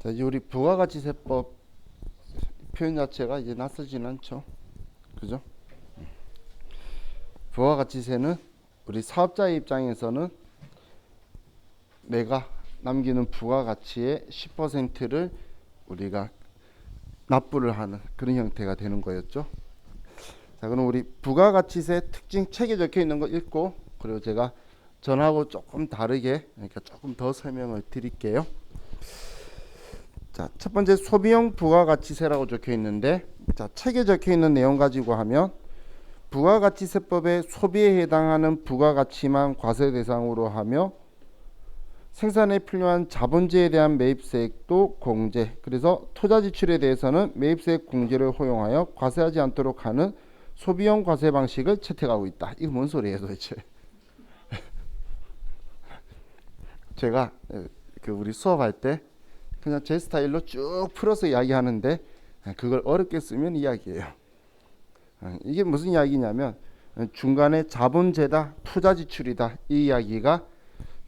자, 이제 우리 부가가치세법 표현 자체가 이제 낯설진 않죠. 그죠? 부가가치세는 우리 사업자의 입장에서는 내가 남기는 부가가치의 10%를 우리가 납부를 하는 그런 형태가 되는 거였죠. 자, 그럼 우리 부가가치세 특징 책에 적혀 있는 거 읽고, 그리고 제가 전하고 조금 다르게, 그러니까 조금 더 설명을 드릴게요. 자, 첫 번째 소비용 부가가치세라고 적혀 있는데, 자, 책에 적혀 있는 내용 가지고 하면 부가가치세법의 소비에 해당하는 부가가치만 과세 대상으로 하며 생산에 필요한 자본재에 대한 매입세액도 공제, 그래서 투자지출에 대해서는 매입세액 공제를 허용하여 과세하지 않도록 하는 소비용 과세 방식을 채택하고 있다. 이거 뭔 소리예요 도대체? 제가 우리 수업할 때 그냥 제 스타일로 쭉 풀어서 이야기하는데 그걸 어렵게 쓰면 이야기예요. 이게 무슨 이야기냐면 중간에 자본재다, 투자지출이다, 이 이야기가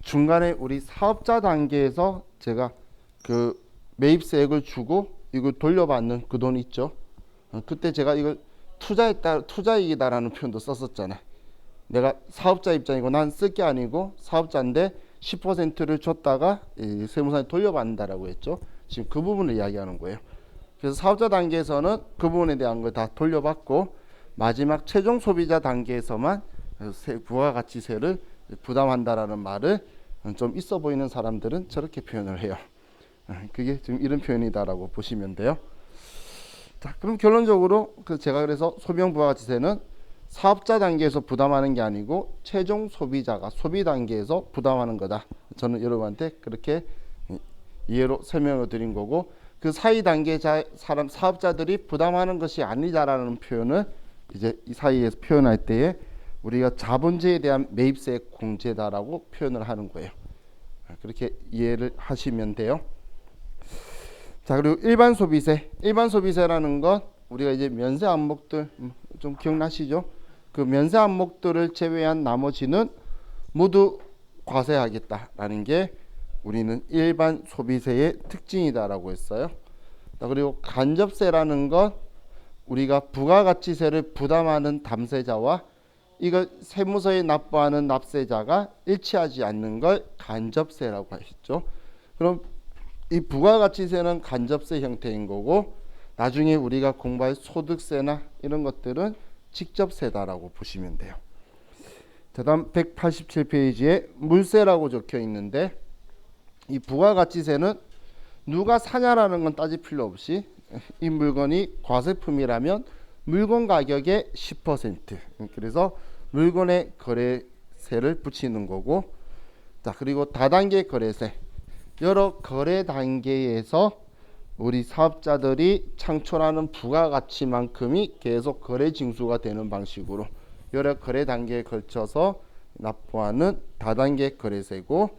중간에 우리 사업자 단계에서 제가 그 매입세액을 주고 이걸 돌려받는 그 돈 있죠. 그때 제가 이걸 투자이익이다라는 표현도 썼었잖아요. 내가 사업자 입장이고 난 쓸 게 아니고 사업자인데 10%를 줬다가 세무사에 돌려받는다라고 했죠. 지금 그 부분을 이야기하는 거예요. 그래서 사업자 단계에서는 그 부분에 대한 걸 다 돌려받고 마지막 최종 소비자 단계에서만 부가가치세를 부담한다라는 말을 좀 있어 보이는 사람들은 저렇게 표현을 해요. 그게 지금 이런 표현이다라고 보시면 돼요. 자, 그럼 결론적으로 제가 그래서 소비용 부가가치세는 사업자 단계에서 부담하는 게 아니고 최종 소비자가 소비 단계에서 부담하는 거다. 저는 여러분한테 그렇게 이해로 설명을 드린 거고, 그 사이 단계 사업자들이 부담하는 것이 아니다라는 표현을 이제 이 사이에서 표현할 때에 우리가 자본재에 대한 매입세액 공제다라고 표현을 하는 거예요. 그렇게 이해를 하시면 돼요. 자, 그리고 일반 소비세라는 건 우리가 이제 면세 안목들 좀 기억나시죠? 그 면세 안목들을 제외한 나머지는 모두 과세하겠다라는 게 우리는 일반 소비세의 특징이다라고 했어요. 자, 그리고 간접세라는 건 우리가 부가가치세를 부담하는 담세자와 이걸 세무서에 납부하는 납세자가 일치하지 않는 걸 간접세라고 하셨죠. 그럼 이 부가가치세는 간접세 형태인 거고, 나중에 우리가 공부할 소득세나 이런 것들은 직접세다라고 보시면 돼요. 다음 187페이지에 물세라고 적혀 있는데, 이 부가가치세는 누가 사냐라는 건 따질 필요 없이 이 물건이 과세품이라면 물건 가격의 10%, 그래서 물건의 거래세를 붙이는 거고, 자, 그리고 다단계 거래세, 여러 거래 단계에서 우리 사업자들이 창출하는 부가가치만큼이 계속 거래 징수가 되는 방식으로 여러 거래 단계에 걸쳐서 납부하는 다단계 거래세고,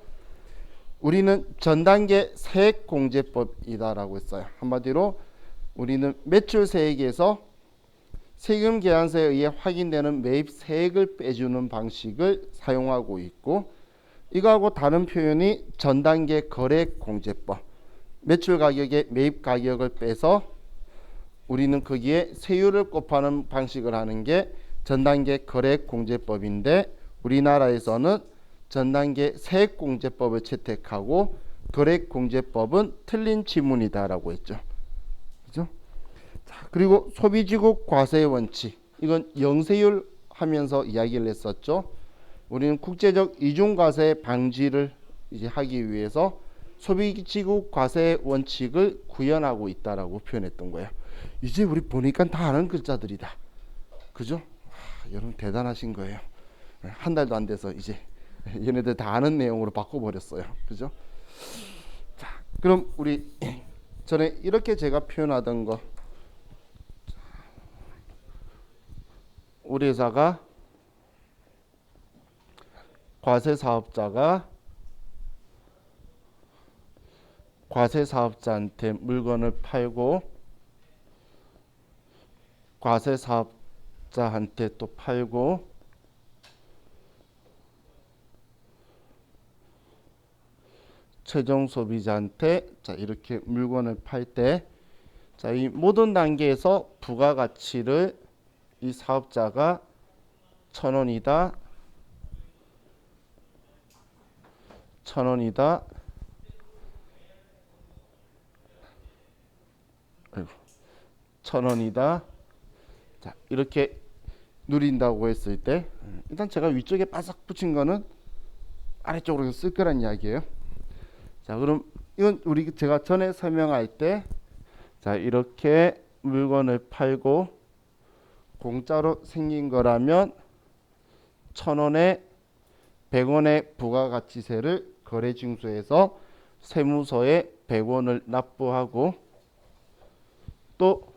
우리는 전단계 세액공제법이다라고 했어요. 한마디로 우리는 매출세액에서 세금 계산서에 의해 확인되는 매입 세액을 빼주는 방식을 사용하고 있고, 이거하고 다른 표현이 전단계 거래공제법, 매출 가격에 매입 가격을 빼서 우리는 거기에 세율을 곱하는 방식을 하는 게 전단계 거래공제법인데, 우리나라에서는 전단계 세액공제법을 채택하고 거래공제법은 틀린 지문이다라고 했죠. 그죠? 자, 그리고 소비지국 과세 원칙, 이건 영세율 하면서 이야기를 했었죠. 우리는 국제적 이중과세 방지를 이제 하기 위해서 소비지국 과세 원칙을 구현하고 있다라고 표현했던 거예요. 이제 우리 보니까 다 아는 글자들이다. 그죠? 여러분 대단하신 거예요. 한 달도 안 돼서 이제 얘네들 다 아는 내용으로 바꿔버렸어요. 그죠? 자, 그럼 우리 전에 이렇게 제가 표현하던 거, 우리 회사가 과세사업자한테 물건을 팔고 과세사업자한테 또 팔고 최종 소비자한테 자 이렇게 물건을 팔 때 자 이 모든 단계에서 부가가치를 이 사업자가 1,000원이다 1,000원이다 1,000원이다 자 이렇게 누린다고 했을 때 일단 제가 위쪽에 바싹 붙인 거는 아래쪽으로 쓸 거란 이야기예요. 자 그럼 이건 우리 제가 전에 설명할 때 자 이렇게 물건을 팔고 공짜로 생긴 거라면 1,000원에 100원의 부가가치세를 거래징수에서 세무서에 100원을 납부하고 또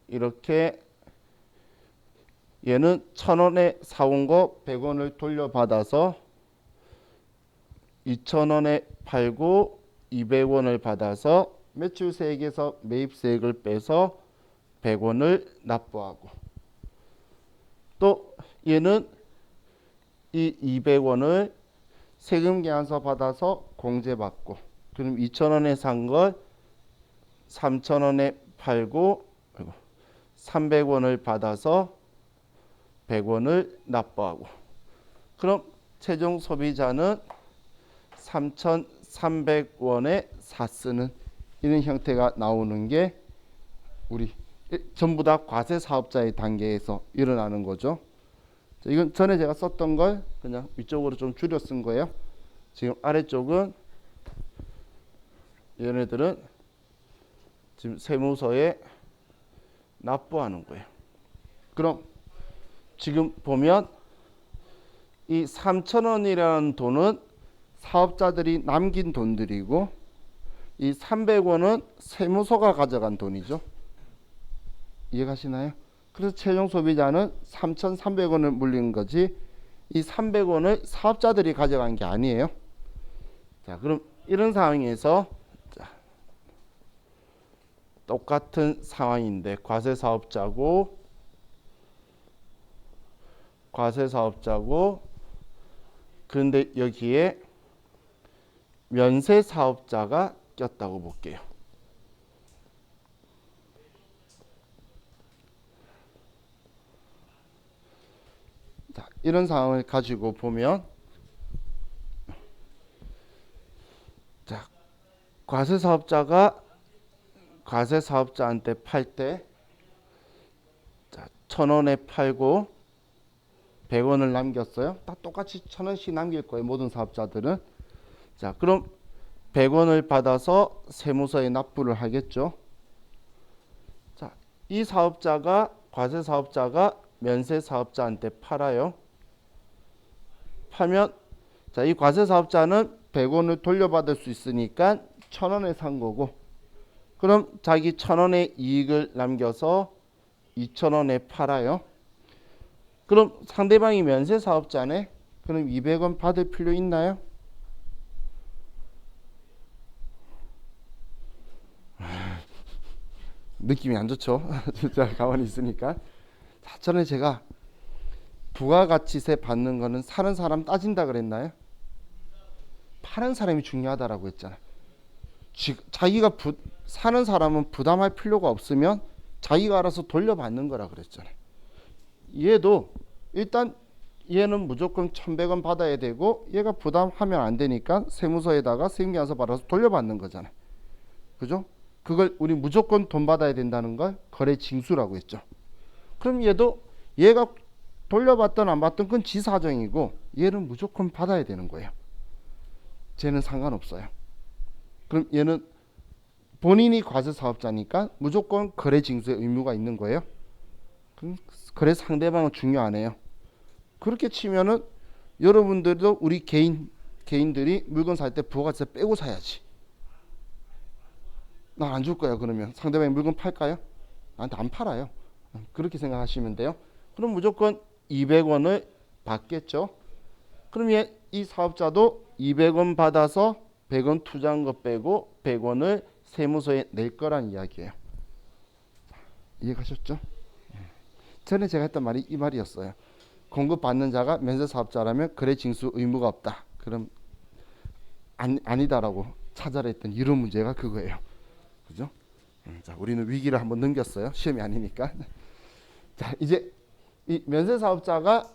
이렇게 얘는 1,000원에 사온 거 100원을 돌려받아서 2,000원에 팔고 200원을 받아서 매출세액에서 매입세액을 빼서 100원을 납부하고 또 얘는 이 200원을 세금계산서 받아서 공제받고 그럼 2,000원에 산 걸 3,000원에 팔고 300원을 받아서 100원을 납부하고 그럼 최종 소비자는 3,300원에 샀쓰는 이런 형태가 나오는 게 우리 전부 다 과세사업자의 단계에서 일어나는 거죠. 자, 이건 전에 제가 썼던 걸 그냥 위쪽으로 좀 줄여 쓴 거예요. 지금 아래쪽은 얘네들은 지금 세무서에 납부하는 거예요. 그럼 지금 보면 이 3,000원이라는 돈은 사업자들이 남긴 돈들이고 이 300원은 세무서가 가져간 돈이죠. 이해가시나요? 그래서 최종 소비자는 3,300원을 물린 거지 이 300원을 사업자들이 가져간 게 아니에요. 자, 그럼 이런 상황에서 자, 똑같은 상황인데 과세사업자고 그런데 여기에 면세사업자가 꼈다고 볼게요. 자, 이런 상황을 가지고 보면 자, 과세사업자가 과세사업자한테 팔 때 1,000원에 팔고 100원을 남겼어요. 다 똑같이 1,000원씩 남길 거예요. 모든 사업자들은. 자, 그럼 100원을 받아서 세무서에 납부를 하겠죠. 자, 이 사업자가 과세사업자가 면세사업자한테 팔아요. 팔면 자, 이 과세사업자는 100원을 돌려받을 수 있으니까 1,000원에 산 거고 그럼 자기 1,000원의 이익을 남겨서 2,000원에 팔아요. 그럼 상대방이 면세사업자네. 그럼 200원 받을 필요 있나요? 느낌이 안 좋죠. 진짜 가만히 있으니까. 자, 전에 제가 부가가치세 받는 거는 사는 사람 따진다 그랬나요? 파는 사람이 중요하다라고 했잖아요. 자기가 사는 사람은 부담할 필요가 없으면 자기가 알아서 돌려받는 거라 그랬잖아요. 얘도 일단 얘는 무조건 1,100원 받아야 되고 얘가 부담하면 안 되니까 세무서에다가 세금계산서 받아서 돌려받는 거잖아요. 그죠? 그걸 우리 무조건 돈 받아야 된다는 걸 거래징수라고 했죠. 그럼 얘도 얘가 돌려받든 안 받든 그건 지 사정이고 얘는 무조건 받아야 되는 거예요. 쟤는 상관없어요. 그럼 얘는 본인이 과세사업자니까 무조건 거래징수의 의무가 있는 거예요. 그래서 상대방은 중요하네요. 그렇게 치면은 여러분들도 우리 개인들이 물건 살 때 부가가치세 빼고 사야지. 난 안 줄 거야. 그러면 상대방이 물건 팔까요? 나한테 안 팔아요. 그렇게 생각하시면 돼요. 그럼 무조건 200원을 받겠죠. 그럼 이 사업자도 200원 받아서 100원 투자한 거 빼고 100원을 세무서에 낼 거란 이야기예요. 이해가셨죠? 전에 제가 했던 말이 이 말이었어요. 공급받는 자가 면세사업자라면 거래징수 의무가 없다. 그럼 아니다라고 찾아라 했던 이런 문제가 그거예요. 그죠? 자, 우리는 위기를 한번 넘겼어요. 시험이 아니니까. 자, 이제 이 면세 사업자가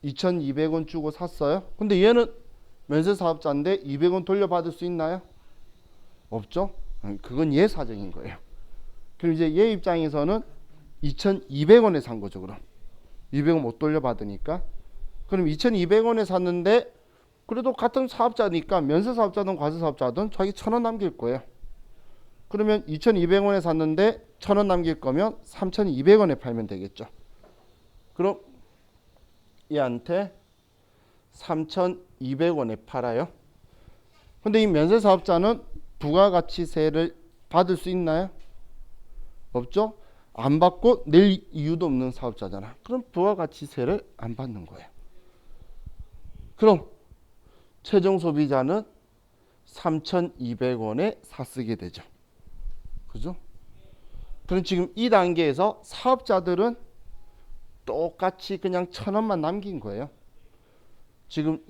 2,200원 주고 샀어요. 근데 얘는 면세 사업자인데 200원 돌려받을 수 있나요? 없죠? 그건 얘 사정인 거예요. 그럼 이제 얘 입장에서는 2,200원에 산 거죠, 그럼. 200원 못 돌려받으니까. 그럼 2,200원에 샀는데 그래도 같은 사업자니까 면세 사업자든 과세 사업자든 자기 1,000원 남길 거예요. 그러면 2,200원에 샀는데 1,000원 남길 거면 3,200원에 팔면 되겠죠. 그럼 얘한테 3,200원에 팔아요. 근데 이 면세 사업자는 부가가치세를 받을 수 있나요? 없죠? 안 받고 낼 이유도 없는 사업자잖아. 그럼 부가가치세를 안 받는 거예요. 그럼 최종 소비자는 3,200원에 사쓰게 되죠. 그죠? 그럼 지금 이 단계에서 사업자들은 똑같이 그냥 1,000원만 남긴 거예요. 지금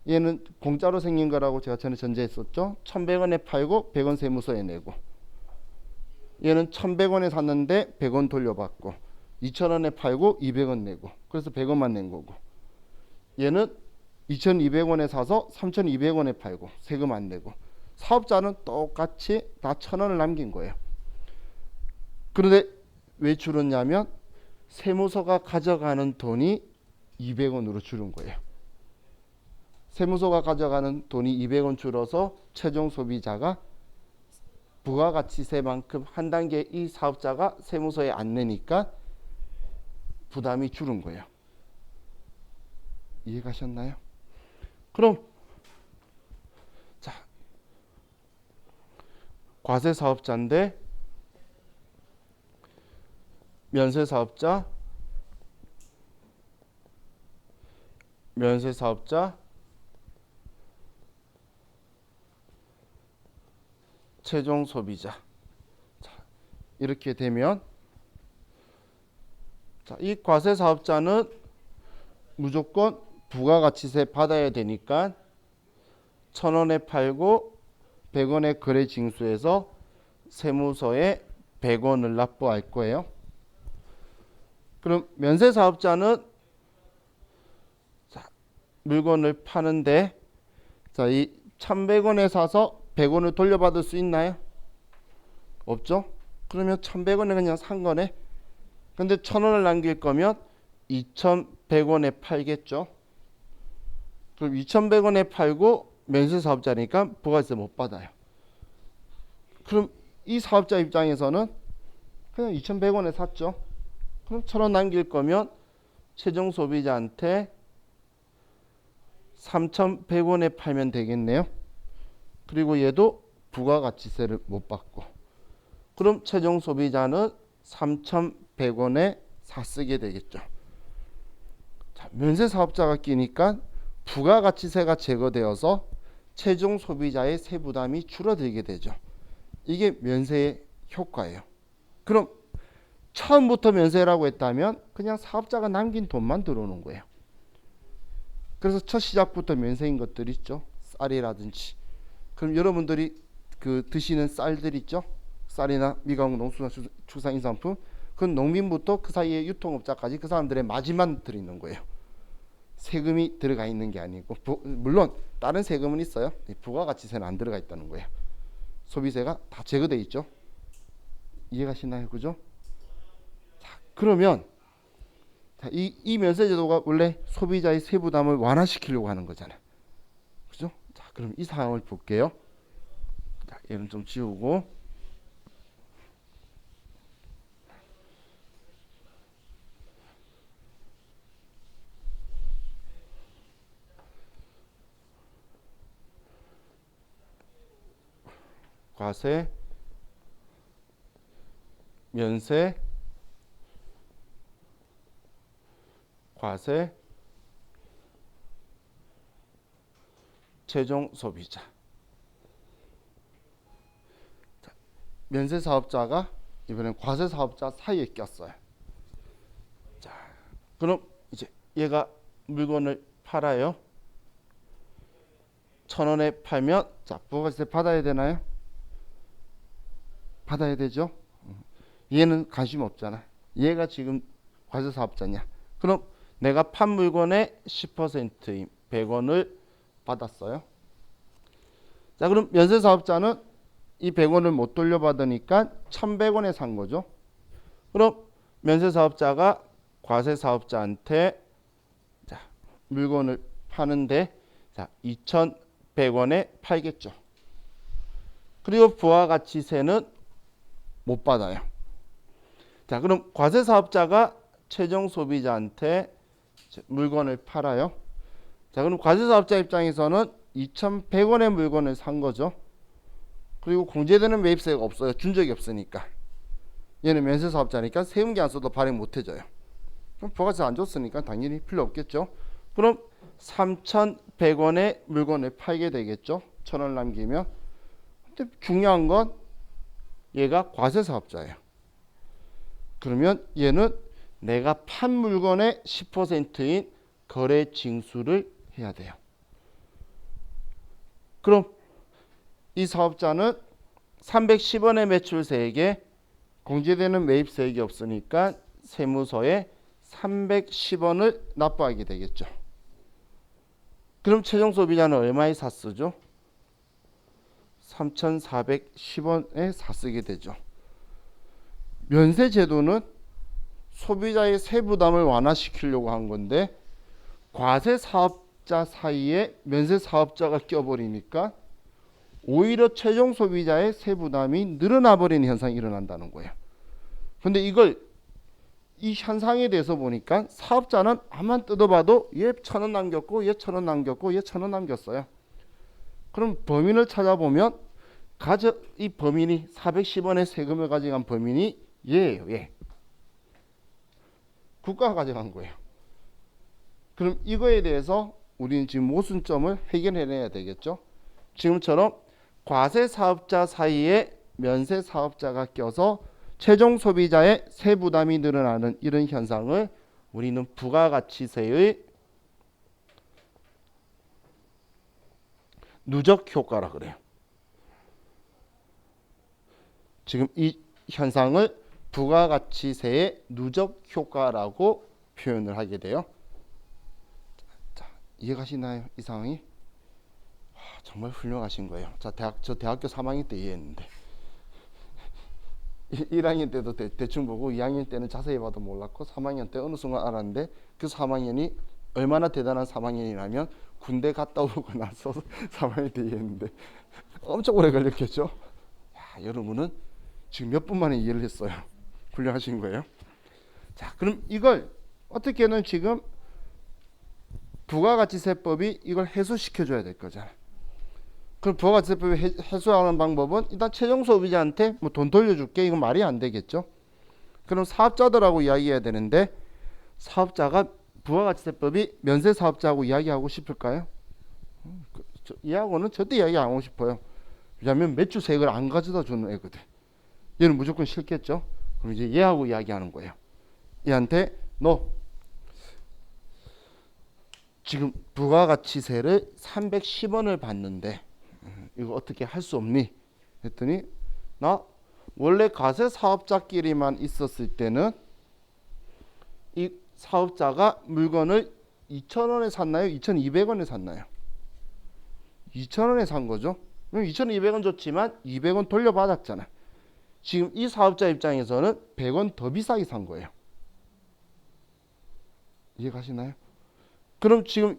얘는 공짜로 생긴 거라고 제가 전에 전제했었죠. 1,100원에 팔고 100원 세무서에 내고, 얘는 1,100원에 샀는데 100원 돌려받고, 2,000원에 팔고 200원 내고, 그래서 100원만 낸 거고, 얘는 2,200원에 사서 3,200원에 팔고 세금 안 내고, 사업자는 똑같이 다 1,000원을 남긴 거예요. 그런데 왜 줄었냐면 세무서가 가져가는 돈이 200원으로 줄은 거예요. 세무서가 가져가는 돈이 200원 줄어서 최종 소비자가 부가가치세만큼 한 단계 이 사업자가 세무서에 안 내니까 부담이 줄은 거예요. 이해가셨나요? 그럼 자, 과세사업자인데 면세사업자, 최종 소비자. 자, 이렇게 되면 자, 이 과세사업자는 무조건 부가가치세 받아야 되니까 1,000원에 팔고 100원의 거래 징수에서 세무서에 100원을 납부할 거예요. 그럼 면세사업자는 자, 물건을 파는데 자, 이 1,100원에 사서 100원을 돌려받을 수 있나요? 없죠? 그러면 1,100원에 그냥 산 거네. 근데 1,000원을 남길 거면 2,100원에 팔겠죠. 그럼 2,100원에 팔고 면세사업자니까 부가세 못 받아요. 그럼 이 사업자 입장에서는 그냥 2,100원에 샀죠. 그럼 1,000원 남길 거면 최종 소비자한테 3,100원에 팔면 되겠네요. 그리고 얘도 부가가치세를 못 받고, 그럼 최종 소비자는 3,100원에 사쓰게 되겠죠. 자, 면세사업자가 끼니까 부가가치세가 제거되어서 최종 소비자의 세부담이 줄어들게 되죠. 이게 면세의 효과예요. 그럼 처음부터 면세라고 했다면 그냥 사업자가 남긴 돈만 들어오는 거예요. 그래서 첫 시작부터 면세인 것들 있죠. 쌀이라든지. 그럼 여러분들이 그 드시는 쌀들 있죠. 쌀이나 미가공 농수산축산인상품, 그건 농민부터 그 사이에 유통업자까지 그 사람들의 마진만 들어있는 거예요. 세금이 들어가 있는 게 아니고, 물론 다른 세금은 있어요. 부가가치세는 안 들어가 있다는 거예요. 소비세가 다 제거돼 있죠. 이해가시나요? 그죠? 자, 그러면 자, 이 면세제도가 원래 소비자의 세부담을 완화시키려고 하는 거잖아요. 그죠? 자, 그럼 이 상황을 볼게요. 자, 얘는 좀 지우고, 과세, 면세, 과세, 최종 소비자. 자, 면세 사업자가 이번엔 과세 사업자 사이에 꼈어요. 자, 그럼 이제 얘가 물건을 팔아요. 1,000원에 팔면 자, 부가가치세 받아야 되나요? 받아야 되죠. 얘는 관심 없잖아. 얘가 지금 과세사업자냐. 그럼 내가 판 물건의 10%인 100원을 받았어요. 자, 그럼 면세사업자는 이 100원을 못 돌려받으니까 1,100원에 산 거죠. 그럼 면세사업자가 과세사업자한테 자, 물건을 파는데 자, 2,100원에 팔겠죠. 그리고 부가가치세는 못 받아요. 자, 그럼 과세사업자가 최종 소비자한테 물건을 팔아요. 자, 그럼 과세사업자 입장에서는 2,100원의 물건을 산 거죠. 그리고 공제되는 매입세가 없어요. 준 적이 없으니까. 얘는 면세사업자니까 세금계 안 써도 발행 못 해줘요. 그럼 부가세 안 줬으니까 당연히 필요 없겠죠. 그럼 3,100원의 물건을 팔게 되겠죠. 1,000원 남기면. 근데 중요한 건 얘가 과세사업자예요. 그러면 얘는 내가 판 물건의 10%인 거래 징수를 해야 돼요. 그럼 이 사업자는 310원의 매출세액에 공제되는 매입세액이 없으니까 세무서에 310원을 납부하게 되겠죠. 그럼 최종 소비자는 얼마에 샀쓰죠? 3,410원에 샀쓰게 되죠. 면세 제도는 소비자의 세부담을 완화시키려고 한 건데 과세 사업자 사이에 면세 사업자가 껴버리니까 오히려 최종 소비자의 세부담이 늘어나 버리는 현상이 일어난다는 거예요. 근데 이걸 이 현상에 대해서 보니까 사업자는 앞만 뜯어봐도 얘 1,000원 남겼고 얘 1,000원 남겼고 얘 1,000원 남겼어요. 그럼 범인을 찾아보면 이 범인이 410원의 세금을 가져간 범인이 얘예요. 얘. 국가가 가져간 거예요. 그럼 이거에 대해서 우리는 지금 모순점을 해결해내야 되겠죠. 지금처럼 과세 사업자 사이에 면세 사업자가 껴서 최종 소비자의 세부담이 늘어나는 이런 현상을 우리는 부가가치세의 누적 효과라 그래요. 지금 이 현상을 부가가치세의 누적 효과라고 표현을 하게 돼요. 자, 이해가시나요? 이 상황이? 정말 훌륭하신 거예요. 자, 저 대학교 3학년 때 이해했는데 1학년 때도 대충 보고 2학년 때는 자세히 봐도 몰랐고 3학년 때 어느 순간 알았는데 그 3학년이 얼마나 대단한 3학년이라면 군대 갔다 오고 나서 3학년 때 이해했는데 엄청 오래 걸렸겠죠. 야, 여러분은 지금 몇 분 만에 이해를 했어요. 훌륭하신 거예요. 자, 그럼 이걸 어떻게는 지금 부가가치세법이 이걸 해소시켜줘야 될 거잖아요. 그럼 부가가치세법이 해소하는 방법은 일단 최종 소비자한테 뭐 돈 돌려줄게 이건 말이 안 되겠죠. 그럼 사업자들하고 이야기해야 되는데 사업자가 부가가치세법이 면세사업자하고 이야기하고 싶을까요? 얘하고는 절대 이야기 안 하고 싶어요. 왜냐하면 매출세액을 안 가져다 주는 애거든. 얘는 무조건 싫겠죠. 그럼 이제 얘하고 이야기하는 거예요. 얘한테 너 지금 부가가치세를 310원을 받는데 이거 어떻게 할 수 없니? 했더니 나 원래 과세 사업자끼리만 있었을 때는 이 사업자가 물건을 2,000원에 샀나요? 2,200원에 샀나요? 2,000원에 산 거죠. 그럼 2,200원 줬지만 200원 돌려받았잖아. 지금 이 사업자 입장에서는 100원 더 비싸게 산 거예요. 이해가시나요? 그럼 지금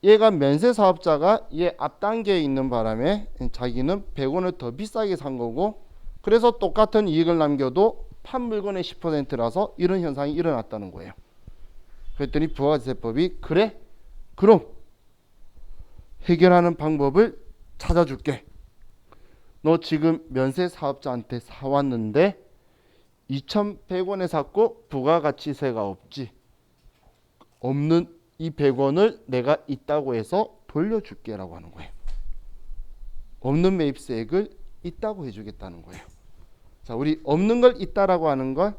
얘가 면세 사업자가 얘 앞단계에 있는 바람에 자기는 100원을 더 비싸게 산 거고 그래서 똑같은 이익을 남겨도 판 물건의 10%라서 이런 현상이 일어났다는 거예요. 그랬더니 부가가치세법이 그래? 그럼 해결하는 방법을 찾아줄게. 너 지금 면세 사업자한테 사왔는데 2,100원에 샀고 부가가치세가 없지. 없는 이 100원을 내가 있다고 해서 돌려줄게 라고 하는 거예요. 없는 매입세액을 있다고 해주겠다는 거예요. 자, 우리 없는 걸 있다라고 하는 걸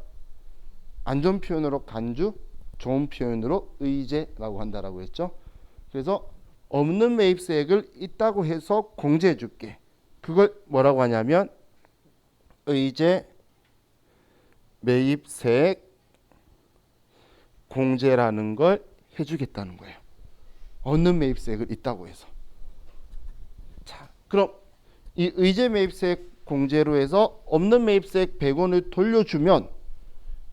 안 좋은 표현으로 간주, 좋은 표현으로 의제라고 한다라고 했죠. 그래서 없는 매입세액을 있다고 해서 공제해 줄게. 그걸 뭐라고 하냐면 의제 매입세액 공제라는 걸 해주겠다는 거예요. 없는 매입세액을 있다고 해서. 자, 그럼 이 의제 매입세액 공제로 해서 없는 매입세액 100원을 돌려주면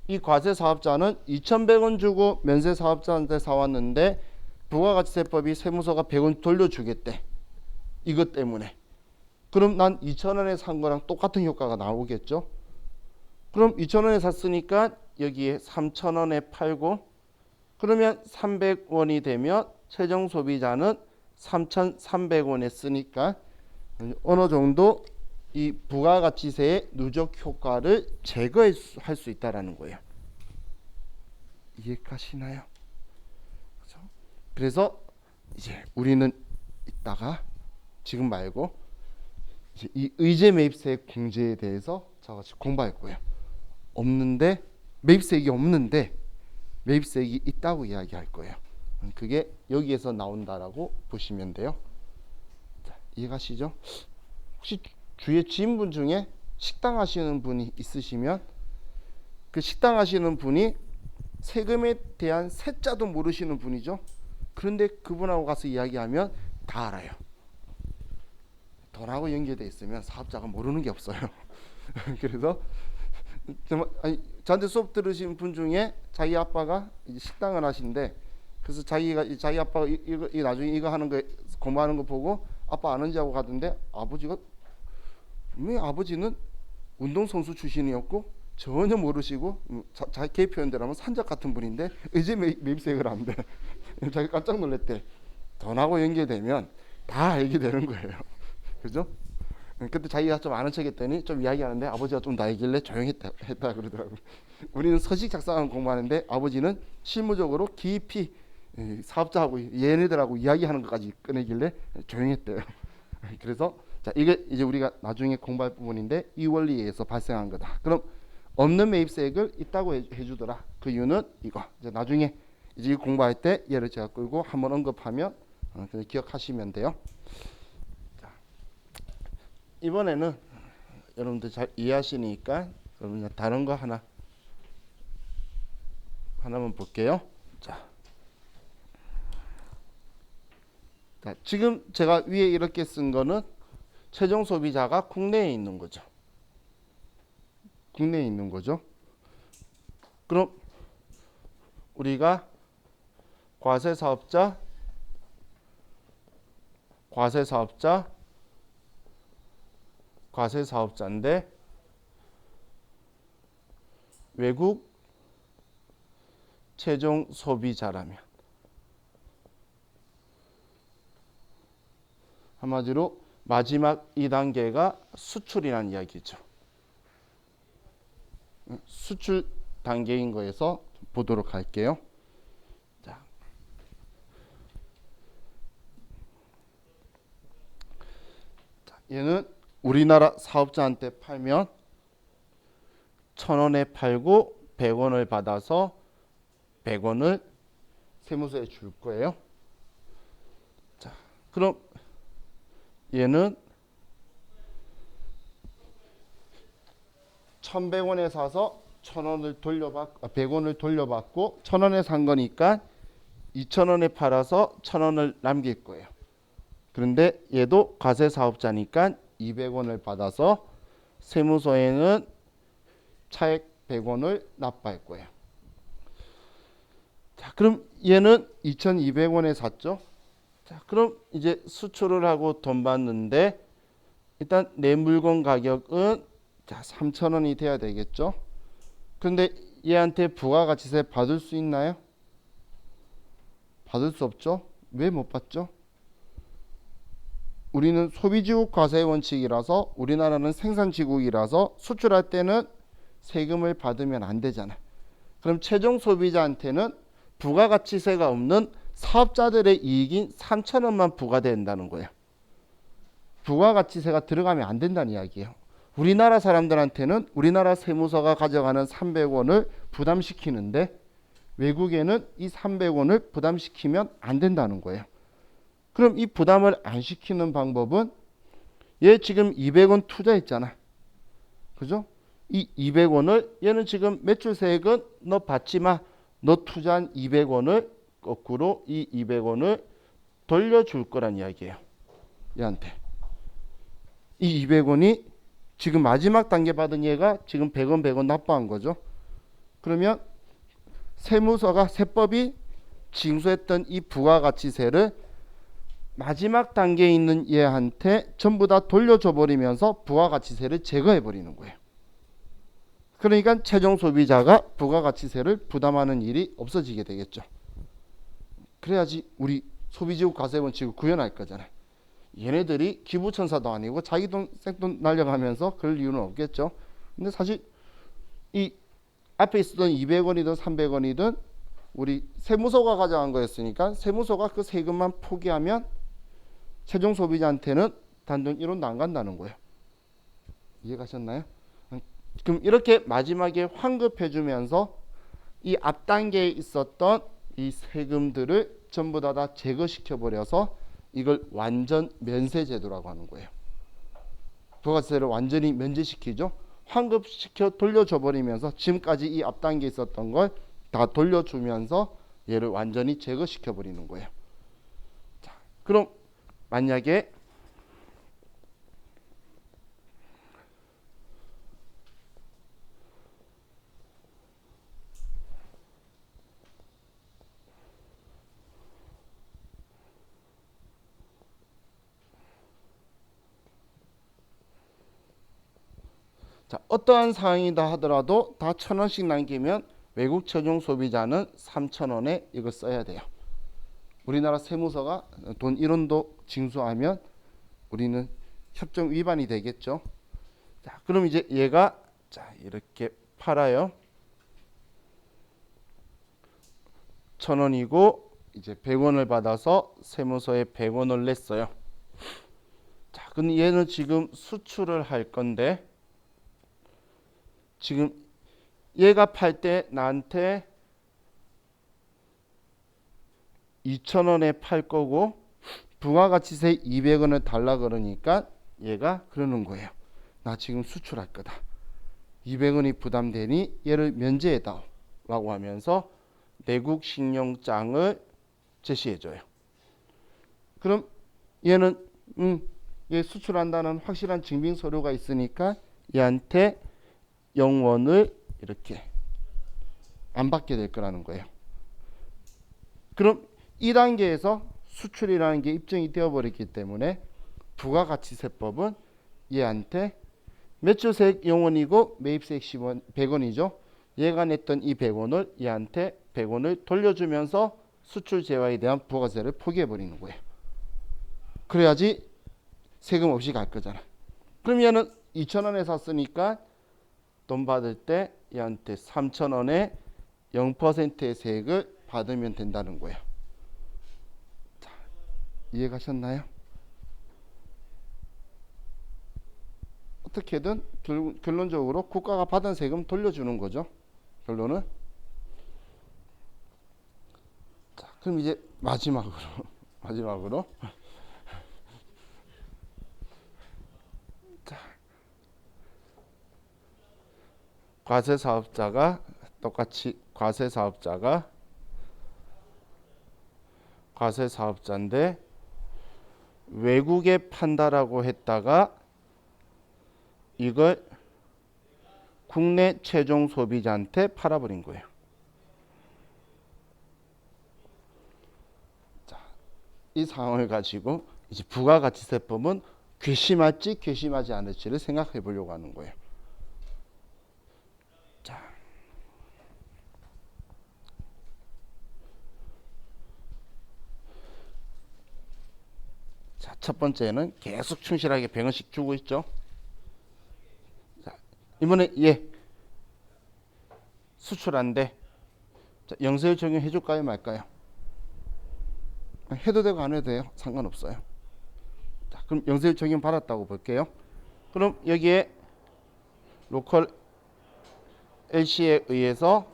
이 과세 사업자는 2,100원 주고 면세 사업자한테 사왔는데 부가가치세법이 세무서가 100원 돌려주겠대. 이것 때문에. 그럼 난 2,000원에 산 거랑 똑같은 효과가 나오겠죠. 그럼 2,000원에 샀으니까 여기에 3,000원에 팔고 그러면 300원이 되면 최종 소비자는 3,300원에 쓰니까 어느 정도 이 부가가치세의 누적 효과를 제거할 수 있다라는 거예요. 이해가시나요? 그래서 이제 우리는 이따가 지금 말고 이제 이 의제 매입세액 공제에 대해서 저같이 공부할 거예요. 없는데 매입세액이 없는데 매입세액이 있다고 이야기할 거예요. 그게 여기에서 나온다라고 보시면 돼요. 자, 이해가시죠? 혹시 주위에 지인분 중에 식당 하시는 분이 있으시면 그 식당 하시는 분이 세금에 대한 세자도 모르시는 분이죠. 그런데 그분하고 가서 이야기하면 다 알아요. 돈하고 연계되어 있으면 사업자가 모르는 게 없어요. 그래서 저한테 수업 들으신 분 중에 자기 아빠가 이제 식당을 하시는데 그래서 자기 아빠가 이거 나중에 이거 하는 거 공부하는 거 보고 아빠 아는지 하고 가던데 아버지가 왜 아버지는 운동선수 출신이었고 전혀 모르시고 자기 개인 표현대로 하면 산적 같은 분인데 이제 매입세액을 안돼. 자기 깜짝 놀랐대. 돈하고 연계되면 다 알게 되는 거예요. 그죠? 그때 자기가 좀 아는 척 했더니 좀 이야기하는데 아버지가 좀 나이길래 조용했다 그러더라고요. 우리는 서식 작성하는 공부하는데 아버지는 실무적으로 깊이 사업자하고 얘네들하고 이야기하는 것까지 꺼내길래 조용했대요. 그래서 자, 이게 이제 우리가 나중에 공부할 부분인데 이 원리에 의해서 발생한 거다. 그럼 없는 매입세액을 있다고 해주더라. 그 이유는 이거. 이제 나중에 이제 공부할 때 얘를 제가 끌고 한번 언급하면 기억하시면 돼요. 자, 이번에는 여러분들 잘 이해하시니까 그러면 다른 거 하나만 볼게요. 자, 지금 제가 위에 이렇게 쓴 거는 최종 소비자가 국내에 있는 거죠. 국내에 있는 거죠. 그럼 우리가 과세사업자인데 외국 최종 소비자라면 한마디로 마지막 2단계가 수출이라는 이야기죠. 수출 단계인 거에서 보도록 할게요. 자, 얘는 우리나라 사업자한테 팔면 1,000원에 팔고 100원을 받아서 100원을 세무서에 줄 거예요. 자, 그럼 얘는 1,100원에 사서 100원을 돌려받고 1,000원에 산 거니까 2,000원에 팔아서 1,000원을 남길 거예요. 그런데 얘도 과세 사업자니까 200원을 받아서 세무서에는 차액 100원을 납부할 거예요. 자, 그럼 얘는 2,200원에 샀죠. 자, 그럼 이제 수출을 하고 돈 받는데 일단 내 물건 가격은 3,000원이 돼야 되겠죠. 그런데 얘한테 부가가치세 받을 수 있나요? 받을 수 없죠. 왜 못 받죠? 우리는 소비지국 과세 원칙이라서 우리나라는 생산지국이라서 수출할 때는 세금을 받으면 안 되잖아요. 그럼 최종 소비자한테는 부가가치세가 없는 사업자들의 이익인 3,000원만 부과된다는 거예요. 부가가치세가 들어가면 안 된다는 이야기예요. 우리나라 사람들한테는 우리나라 세무서가 가져가는 300원을 부담시키는데 외국에는 이 300원을 부담시키면 안 된다는 거예요. 그럼 이 부담을 안 시키는 방법은 얘 지금 200원 투자했잖아. 그죠? 이 200원을 얘는 지금 매출세액은 너 받지 마. 너 투자한 200원을 거꾸로 이 200원을 돌려줄 거란 이야기예요. 얘한테. 이 200원이 지금 마지막 단계 받은 얘가 지금 100원 100원 납부한 거죠. 그러면 세무서가 세법이 징수했던 이 부가가치세를 마지막 단계에 있는 얘한테 전부 다 돌려줘 버리면서 부가가치세를 제거해 버리는 거예요. 그러니까 최종 소비자가 부가가치세를 부담하는 일이 없어지게 되겠죠. 그래야지 우리 소비지구 과세원칙을 구현할 거잖아요. 얘네들이 기부천사도 아니고 자기 돈 생돈 날려가면서 그럴 이유는 없겠죠. 근데 사실 이 앞에 있었던 200원이든 300원이든 우리 세무서가 가져간 거였으니까 세무서가 그 세금만 포기하면 최종 소비자한테는 단돈 1원도 안 간다는 거예요. 이해가셨나요? 그럼 이렇게 마지막에 환급해 주면서 이 앞 단계에 있었던 이 세금들을 전부 다 제거시켜 버려서 이걸 완전 면세 제도라고 하는 거예요. 부가세를 완전히 면제시키죠. 환급시켜 돌려줘 버리면서 지금까지 이 앞 단계에 있었던 걸 다 돌려주면서 얘를 완전히 제거시켜 버리는 거예요. 자, 그럼 만약에 자, 어떠한 상황이다 하더라도 다 1,000원씩 남기면 외국 최종 소비자는 3,000원에 이걸 써야 돼요. 우리나라 세무서가 돈 1원도 징수하면 우리는 협정 위반이 되겠죠. 자, 그럼 이제 얘가 자, 이렇게 팔아요. 1,000원이고 이제 100원을 받아서 세무서에 100원을 냈어요. 자, 근데 얘는 지금 수출을 할 건데 지금 얘가 팔 때 나한테 2,000원에 팔 거고 부가가치세 200원을 달라 그러니까 얘가 그러는 거예요. 나 지금 수출할 거다. 200원이 부담되니 얘를 면제해다오 라고 하면서 내국 신용장을 제시해줘요. 그럼 얘는 얘 수출한다는 확실한 증빙 서류가 있으니까 얘한테 0원을 이렇게 안 받게 될 거라는 거예요. 그럼 2단계에서 수출이라는 게 입증이 되어버렸기 때문에 부가가치세법은 얘한테 매출세액 0원이고 매입세액 100원이죠. 얘가 냈던 이 100원을 얘한테 100원을 돌려주면서 수출 제외에 대한 부가세를 포기해버리는 거예요. 그래야지 세금 없이 갈 거잖아. 그럼 얘는 2,000원에 샀으니까 돈 받을 때 얘한테 3,000원에 0%의 세액을 받으면 된다는 거예요. 자, 이해가셨나요? 어떻게든 결론적으로 국가가 받은 세금 돌려주는 거죠. 결론은. 자, 그럼 이제 마지막으로 자, 과세사업자가 똑같이 과세사업자인데 외국에 판다라고 했다가 이걸 국내 최종 소비자한테 팔아버린 거예요. 자, 이 상황을 가지고 이제 부가가치세법은 괘씸할지 괘씸하지 않을지를 생각해 보려고 하는 거예요. 자, 첫 번째는 계속 충실하게 100원씩 주고 있죠. 자, 이번에 얘 수출한데 영세율 적용해 줄까요 말까요? 해도 되고 안 해도 돼요. 상관없어요. 자, 그럼 영세율 적용 받았다고 볼게요. 그럼 여기에 로컬 LC에 의해서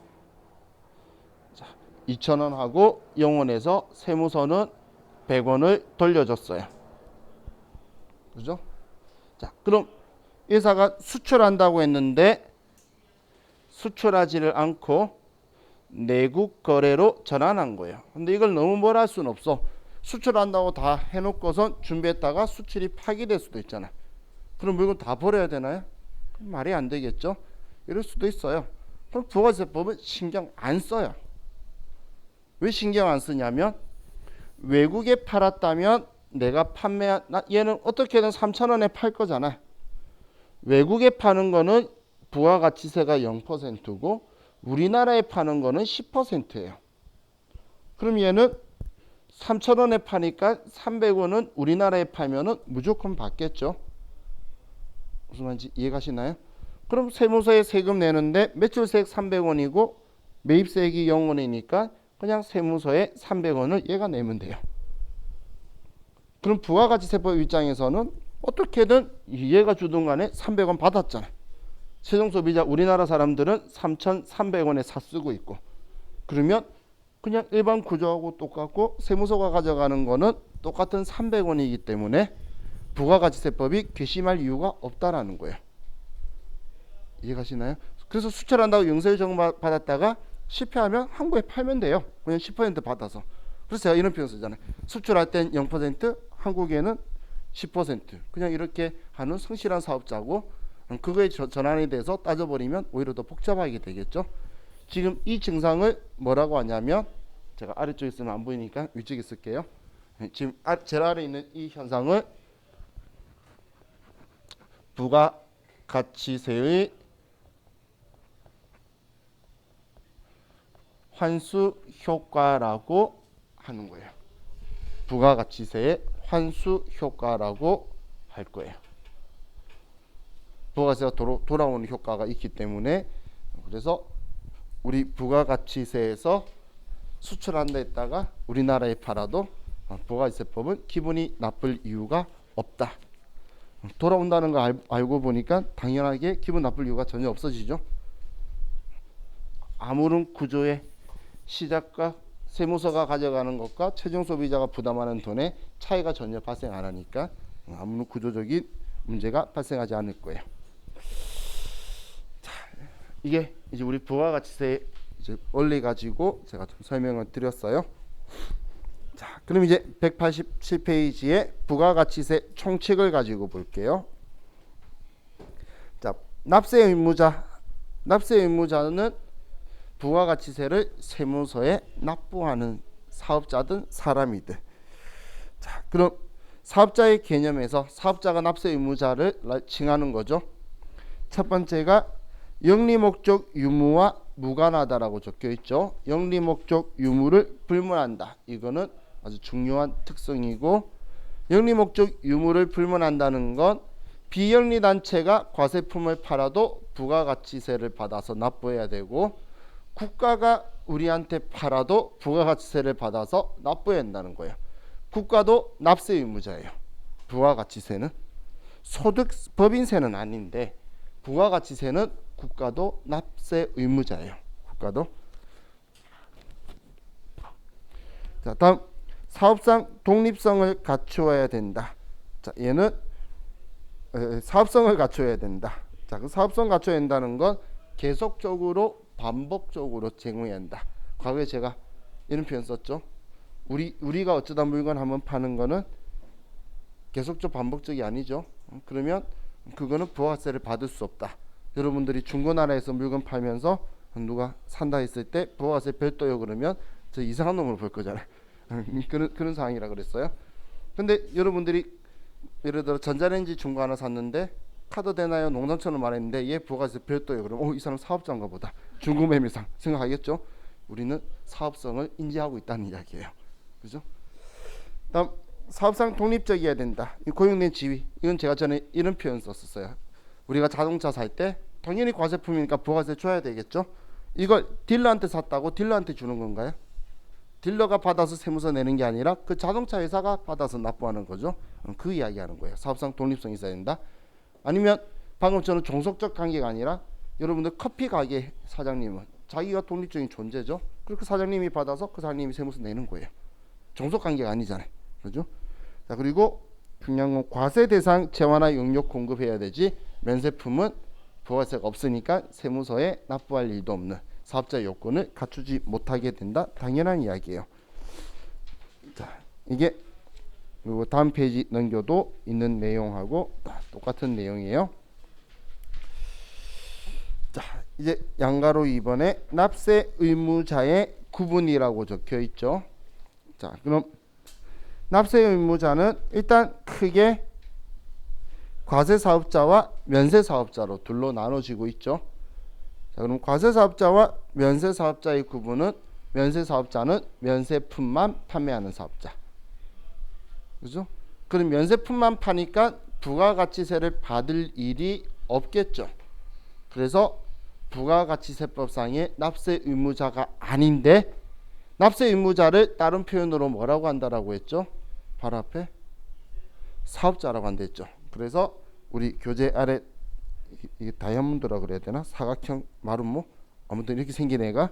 2,000원 하고 0원에서 세무서는 100원을 돌려줬어요. 그죠? 자, 그럼 회사가 수출한다고 했는데 수출하지를 않고 내국 거래로 전환한 거예요. 근데 이걸 너무 뭘 할 수는 없어. 수출한다고 다 해놓고선 준비했다가 수출이 파기될 수도 있잖아. 그럼 물건 다 버려야 되나요? 말이 안 되겠죠. 이럴 수도 있어요. 그럼 부가세법은 신경 안 써요. 왜 신경 안 쓰냐면 외국에 팔았다면 내가 판매한 얘는 어떻게든 3,000원에 팔 거잖아. 외국에 파는 거는 부가가치세가 0%고 우리나라에 파는 거는 10%예요. 그럼 얘는 3,000원에 파니까 300원은 우리나라에 팔면은 무조건 받겠죠. 무슨 말인지 이해가시나요? 그럼 세무서에 세금 내는데 매출세액 300원이고 매입세액이 0원이니까 그냥 세무서에 300원을 얘가 내면 돼요. 그럼 부가가치세법 입장에서는 어떻게든 얘가 주든 간에 300원 받았잖아. 최종소비자 우리나라 사람들은 3,300원에 사 쓰고 있고, 그러면 그냥 일반 구조하고 똑같고 세무서가 가져가는 거는 똑같은 300원이기 때문에 부가가치세법이 괘씸할 이유가 없다라는 거예요. 이해가시나요? 그래서 수출한다고 영세증 받았다가 실패하면 한국에 팔면 돼요. 그냥 10% 받아서. 그래서 제가 이런 표현 쓰잖아요. 수출할 땐 0%, 한국에는 10%. 그냥 이렇게 하는 성실한 사업자고, 그거에 전환이 돼서 따져버리면 오히려 더 복잡하게 되겠죠. 지금 이 증상을 뭐라고 하냐면, 제가 아래쪽에 쓰면 안 보이니까 위쪽에 쓸게요. 지금 제일 아래에 있는 이 현상을 부가가치세의 환수 효과라고 하는 거예요. 부가가치세의 환수 효과라고 할 거예요. 부가가치세가 돌아오는 효과가 있기 때문에, 그래서 우리 부가가치세에서 수출한다 했다가 우리나라에 팔아도 부가가치세법은 기분이 나쁠 이유가 없다. 돌아온다는 거 알고 보니까 당연하게 기분 나쁠 이유가 전혀 없어지죠. 아무런 구조의 시작과 세무서가 가져가는 것과 최종 소비자가 부담하는 돈의 차이가 전혀 발생 안 하니까 아무런 구조적인 문제가 발생하지 않을 거예요. 자, 이게 이제 우리 부가가치세 이제 원리 가지고 제가 좀 설명을 드렸어요. 자, 그럼 이제 187페이지에 부가가치세 총칙을 가지고 볼게요. 자, 납세 의무자는 부가가치세를 세무서에 납부하는 사업자든 사람이든. 자, 그럼 사업자의 개념에서 사업자가 납세 의무자를 칭하는 거죠. 첫 번째가 영리목적 유무와 무관하다라고 적혀 있죠. 영리목적 유무를 불문한다. 이거는 아주 중요한 특성이고, 영리목적 유무를 불문한다는 건 비영리단체가 과세품을 팔아도 부가가치세를 받아서 납부해야 되고, 국가가 우리한테 팔아도 부가가치세를 받아서 납부해야 한다는 거예요. 국가도 납세 의무자예요. 부가가치세는 소득 법인세는 아닌데 부가가치세는 국가도 납세 의무자예요. 국가도. 자, 다음 사업상 독립성을 갖추어야 된다. 자, 얘는 사업성을 갖춰야 된다. 자, 그 사업성 갖춰야 된다는 건 계속적으로 반복적으로 제공해야 한다. 과거에 제가 이런 표현 썼죠. 우리가 어쩌다 물건 한번 파는 거는 계속적 반복적이 아니죠. 그러면 그거는 부가세를 받을 수 없다. 여러분들이 중고나라에서 물건 팔면서 누가 산다 했을 때 부가세 별도요 그러면 저 이상한 놈을 볼 거잖아요. 그런 상황이라 그랬어요. 근데 여러분들이 예를 들어 전자레인지 중고 하나 샀는데 카드 되나요? 농담처럼 말했는데 얘 부가세 별도요 그러면 이 사람 사업자인가 보다. 중고매매상 생각하겠죠. 우리는 사업성을 인지하고 있다는 이야기예요. 그죠? 다음 사업상 독립적이어야 된다. 고용된 지위. 이건 제가 전에 이런 표현 썼었어요. 우리가 자동차 살 때 당연히 과세품이니까 부가세 줘야 되겠죠. 이걸 딜러한테 샀다고 딜러한테 주는 건가요? 딜러가 받아서 세무서 내는 게 아니라 그 자동차 회사가 받아서 납부하는 거죠. 그 이야기하는 거예요. 사업상 독립성이 있어야 된다. 아니면 방금 저는 종속적 관계가 아니라 여러분들 커피 가게 사장님은 자기가 독립적인 존재죠. 그리고 그 사장님이 받아서 그 사장님이 세무서 내는 거예요. 종속 관계가 아니잖아요. 그죠? 자, 그리고 중요한 건 과세 대상 재화나 용역 공급해야 되지, 면세품은 부가세가 없으니까 세무서에 납부할 일도 없는 사업자 요건을 갖추지 못하게 된다. 당연한 이야기예요. 자, 이게 그리고 다음 페이지 넘겨도 있는 내용하고 똑같은 내용이에요. 자, 이제 양가로 2번에 납세 의무자의 구분이라고 적혀 있죠. 자, 그럼 납세 의무자는 일단 크게 과세 사업자와 면세 사업자로 둘로 나눠지고 있죠. 자, 그럼 과세 사업자와 면세 사업자의 구분은, 면세 사업자는 면세품만 판매하는 사업자. 그죠? 그럼 면세품만 파니까 부가가치세를 받을 일이 없겠죠. 그래서 부가가치세법상의 납세 의무자가 아닌데, 납세 의무자를 다른 표현으로 뭐라고 한다라고 했죠? 바로 앞에 사업자라고 한다 했죠. 그래서 우리 교재 아래 이게 다이아몬드라고 그래야 되나? 사각형 마름모? 아무튼 이렇게 생긴 애가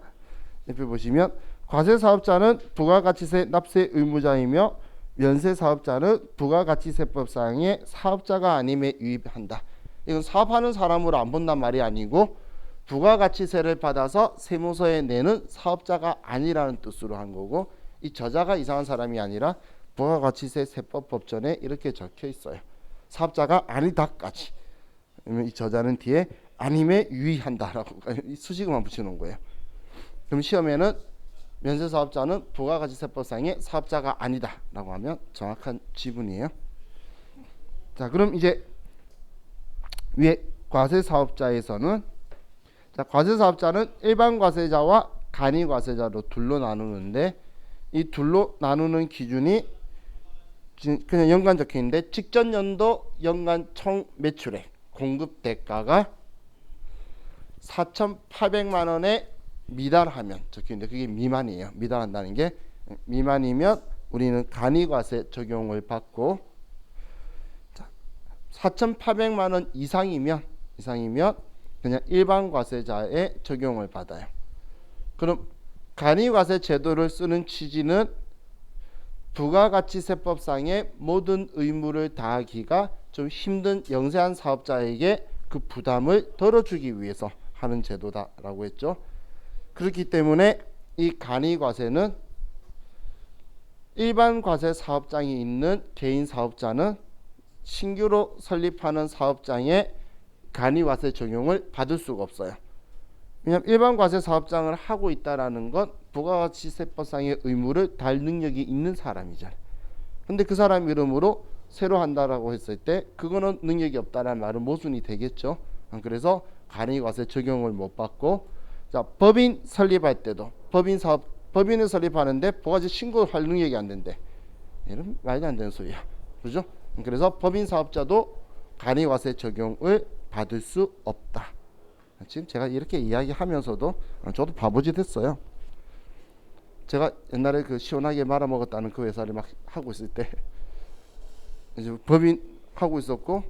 옆에 보시면 과세 사업자는 부가가치세 납세 의무자이며 면세 사업자는 부가가치세법상의 사업자가 아님에 유입한다. 이건 사업하는 사람으로 안 본단 말이 아니고 부가가치세를 받아서 세무서에 내는 사업자가 아니라는 뜻으로 한 거고, 이 저자가 이상한 사람이 아니라 부가가치세 세법 법전에 이렇게 적혀 있어요. 사업자가 아니다까지. 그러면 이 저자는 뒤에 아님에 유의한다라고 수식어만 붙여놓은 거예요. 그럼 시험에는 면세 사업자는 부가가치세법상의 사업자가 아니다라고 하면 정확한 지분이에요. 자, 그럼 이제 위에 과세 사업자에서는, 자, 과세 사업자는 일반 과세자와 간이 과세자로 둘로 나누는데, 이 둘로 나누는 기준이 그냥 연간 적혀 있는데, 직전 연도 연간 총 매출액 공급 대가가 4,800만 원에 미달하면 적혀 있는데, 그게 미만이에요. 미달한다는 게 미만이면 우리는 간이과세 적용을 받고, 4,800만 원 이상이면 그냥 일반 과세자의 적용을 받아요. 그럼 간이과세 제도를 쓰는 취지는 부가가치세법상의 모든 의무를 다하기가 좀 힘든 영세한 사업자에게 그 부담을 덜어주기 위해서 하는 제도다라고 했죠. 그렇기 때문에 이 간이과세는 일반 과세 사업장이 있는 개인 사업자는 신규로 설립하는 사업장에 간이과세 적용을 받을 수가 없어요. 왜냐하면 일반 과세 사업장을 하고 있다라는 건 부가가치세법상의 의무를 다할 능력이 있는 사람이잖아요. 근데 그 사람 이름으로 새로 한다라고 했을 때 그거는 능력이 없다라는 말은 모순이 되겠죠. 그래서 간이과세 적용을 못 받고, 자, 법인 설립할 때도 법인을 설립하는데 부가가치 신고할 능력이 안 된대. 이런 말도 안 되는 소리야. 그죠? 그래서 법인 사업자도 간이과세 적용을 받을 수 없다. 지금 제가 이렇게 이야기하면서도 저도 바보짓 했어요. 제가 옛날에 그 시원하게 말아먹었다는 그 회사를 막 하고 있을 때 이제 법인 하고 있었고,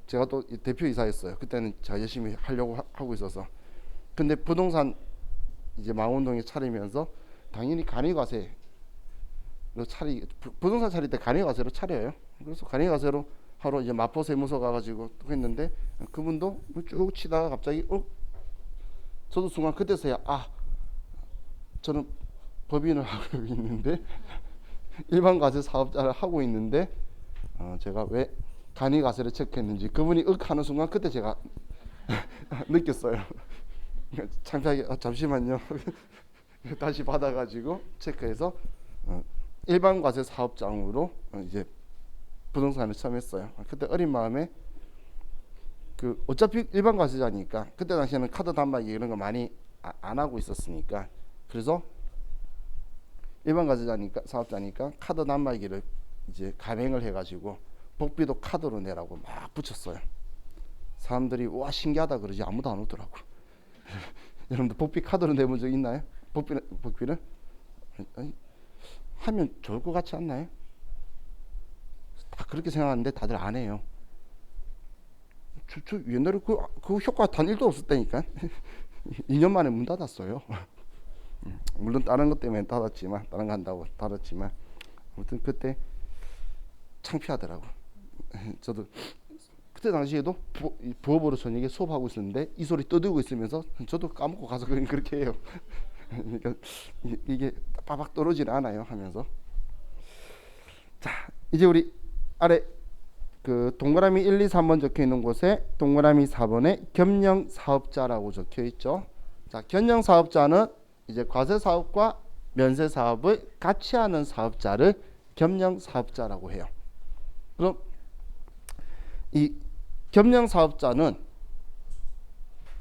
제가 또 대표이사였어요. 그때는 제가 열심히 하려고 하고 있어서. 근데 부동산 이제 망원동에 차리면서 당연히 간이과세로 부동산 차릴 때 간이과세로 차려요. 그래서 간이과세로 하러 이제 마포세무서 가가지고 또 했는데, 그분도 쭉 치다가 갑자기 저도 순간 그때서야 저는 법인을 하고 있는데 일반 과세 사업자를 하고 있는데 제가 왜 간이과세를 체크했는지 그분이 하는 순간 그때 제가 느꼈어요. 창피하게 잠시만요. 다시 받아가지고 체크해서 일반 과세 사업장으로 이제 부동산을 처음 했어요. 그때 어린 마음에 어차피 일반 과세자니까, 그때 당시에는 카드 단말기 이런 거 많이 안 하고 있었으니까, 그래서 일반 과세자니까 사업자니까 카드 단말기를 이제 가맹을 해가지고 복비도 카드로 내라고 막 붙였어요. 사람들이 와 신기하다 그러지 아무도 안 오더라고. 여러분들 복비 카드로 내본 적 있나요? 복비는 하면 좋을 것 같지 않나요? 다 그렇게 생각하는데 다들 안 해요. 저 옛날에 그 효과 단 1도 없었다니까. 2년 만에 문 닫았어요. 물론 다른 것 때문에 닫았지만, 다른 거 한다고 닫았지만, 아무튼 그때 창피하더라고. 저도 그때 당시에도 부업으로 저녁에 수업하고 있었는데 이 소리 떠들고 있으면서 저도 까먹고 가서 그렇게 해요. 그러니까 이게 빠박 떨어지는 않아요 하면서. 자, 이제 우리 아래 그 동그라미 1, 2, 3번 적혀 있는 곳에 동그라미 4번에 겸용 사업자라고 적혀 있죠. 자, 겸용 사업자는 이제 과세 사업과 면세 사업을 같이 하는 사업자를 겸용 사업자라고 해요. 그럼 이 겸용 사업자는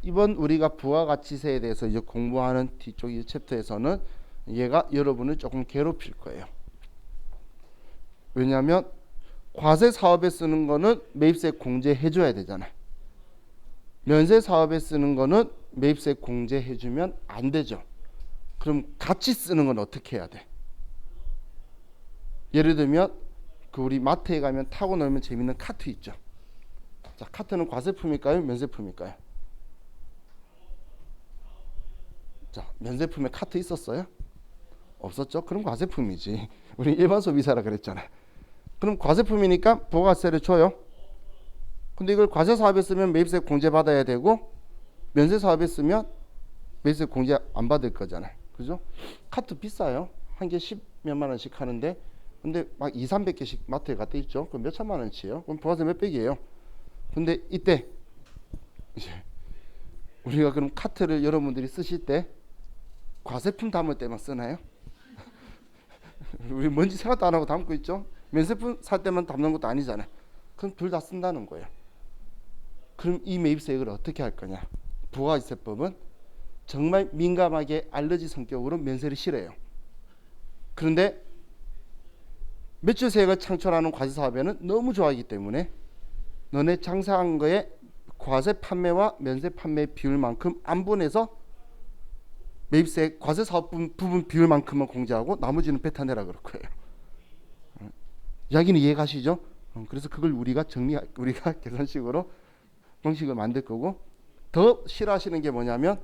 이번 우리가 부가가치세에 대해서 이제 공부하는 뒤쪽 이 챕터에서는 얘가 여러분을 조금 괴롭힐 거예요. 왜냐하면 과세 사업에 쓰는 거는 매입세 공제해 줘야 되잖아요. 면세 사업에 쓰는 거는 매입세 공제해 주면 안 되죠. 그럼 같이 쓰는 건 어떻게 해야 돼? 예를 들면 그 우리 마트에 가면 타고 놀면 재밌는 카트 있죠. 자, 카트는 과세품일까요? 면세품일까요? 자, 면세품에 카트 있었어요? 없었죠? 그럼 과세품이지. 우리 일반 소비자라 그랬잖아요. 그럼 과세품이니까 부가세를 줘요. 근데 이걸 과세 사업에 쓰면 매입세 공제 받아야 되고 면세 사업에 쓰면 매입세 공제 안 받을 거잖아요. 그죠? 카트 비싸요. 한 개 10몇만 원씩 하는데 근데 막 2, 300개씩 마트에 갖다 있죠. 그럼 몇 천만 원치예요? 그럼 부가세 몇백이에요? 근데 이때 이제 우리가 그럼 카트를 여러분들이 쓰실 때 과세품 담을 때만 쓰나요? 우리 뭔지 생각도 안 하고 담고 있죠. 면세품 살 때만 담는 것도 아니잖아요. 그럼 둘 다 쓴다는 거예요. 그럼 이 매입세액을 어떻게 할 거냐? 부가세법은 정말 민감하게 알러지 성격으로 면세를 싫어해요. 그런데 매출세액을 창출하는 과세사업에는 너무 좋아하기 때문에 너네 장사한 거에 과세 판매와 면세 판매 비율만큼 안분해서 매입세 과세 사업 부분 비율만큼만 공제하고 나머지는 뱉어내라 그럴 거예요. 이야기는 이해가시죠? 그래서 그걸 우리가 계산식으로 공식을 만들 거고 더 싫어하시는 게 뭐냐면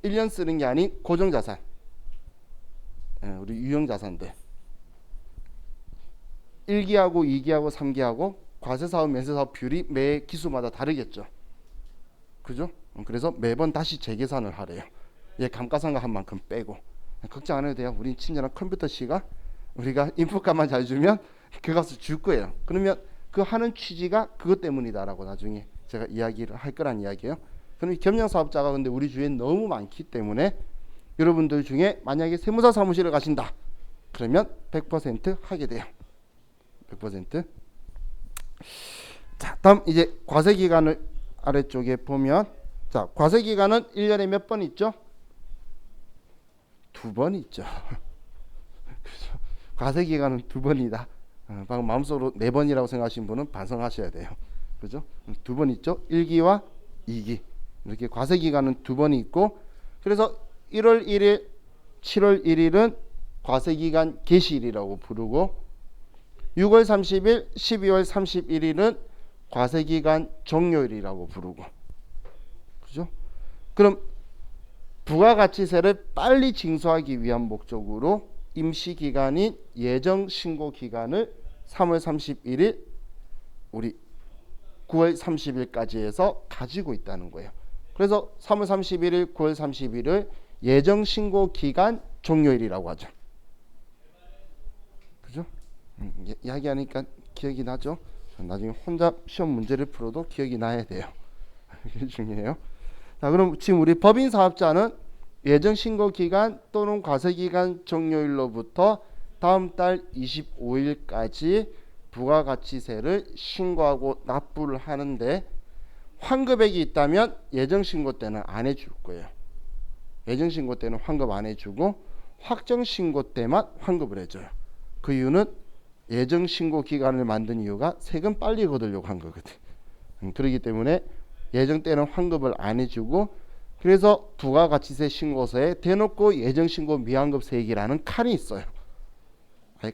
1년 쓰는 게 아닌 고정자산, 우리 유형자산들 1기하고 2기하고 3기하고 과세사업 면세사업 비율이 매 기수마다 다르겠죠. 그죠? 그래서 매번 다시 재계산을 하래요. 얘 감가상각한 만큼 빼고. 걱정 안 해도 돼요. 우린 친절한 컴퓨터 씨가 우리가 인풋값만 잘 주면 그 값을 줄 거예요. 그러면 그 하는 취지가 그것 때문이다라고 나중에 제가 이야기를 할 거란 이야기예요. 그럼 겸용사업자가 근데 우리 주위에 너무 많기 때문에 여러분들 중에 만약에 세무사 사무실에 가신다. 그러면 100% 하게 돼요. 100%. 자, 다음 이제 과세기간을 아래쪽에 보면 자, 과세기간은 1년에 몇 번 있죠? 2번 있죠. 그렇죠? 과세기간은 2번이다. 방금 마음속으로 4번이라고 생각하신 분은 반성하셔야 돼요. 그죠? 2번 있죠? 1기와 2기. 이렇게 과세기간은 2번이 있고 그래서 1월 1일, 7월 1일은 과세기간 개시일이라고 부르고 6월 30일, 12월 31일은 과세기간 종료일이라고 부르고 그죠? 그럼 부가가치세를 빨리 징수하기 위한 목적으로 임시기간인 예정신고기간을 3월 31일 우리 9월 30일까지 해서 가지고 있다는 거예요. 그래서 3월 31일, 9월 30일을 예정신고기간 종료일이라고 하죠. 그죠? 이야기하니까 기억이 나죠? 나중에 혼자 시험 문제를 풀어도 기억이 나야 돼요. 그게 중요해요. 자, 그럼 지금 우리 법인 사업자는 예정 신고 기간 또는 과세 기간 종료일로부터 다음 달 25일까지 부가가치세를 신고하고 납부를 하는데 환급액이 있다면 예정 신고 때는 안 해줄 거예요. 예정 신고 때는 환급 안 해주고 확정 신고 때만 환급을 해줘요. 그 이유는 예정 신고 기간을 만든 이유가 세금 빨리 거두려고 한 거거든. 그렇기 때문에 예정 때는 환급을 안 해주고 그래서 부가가치세 신고서에 대놓고 예정 신고 미환급 세액이라는 칸이 있어요.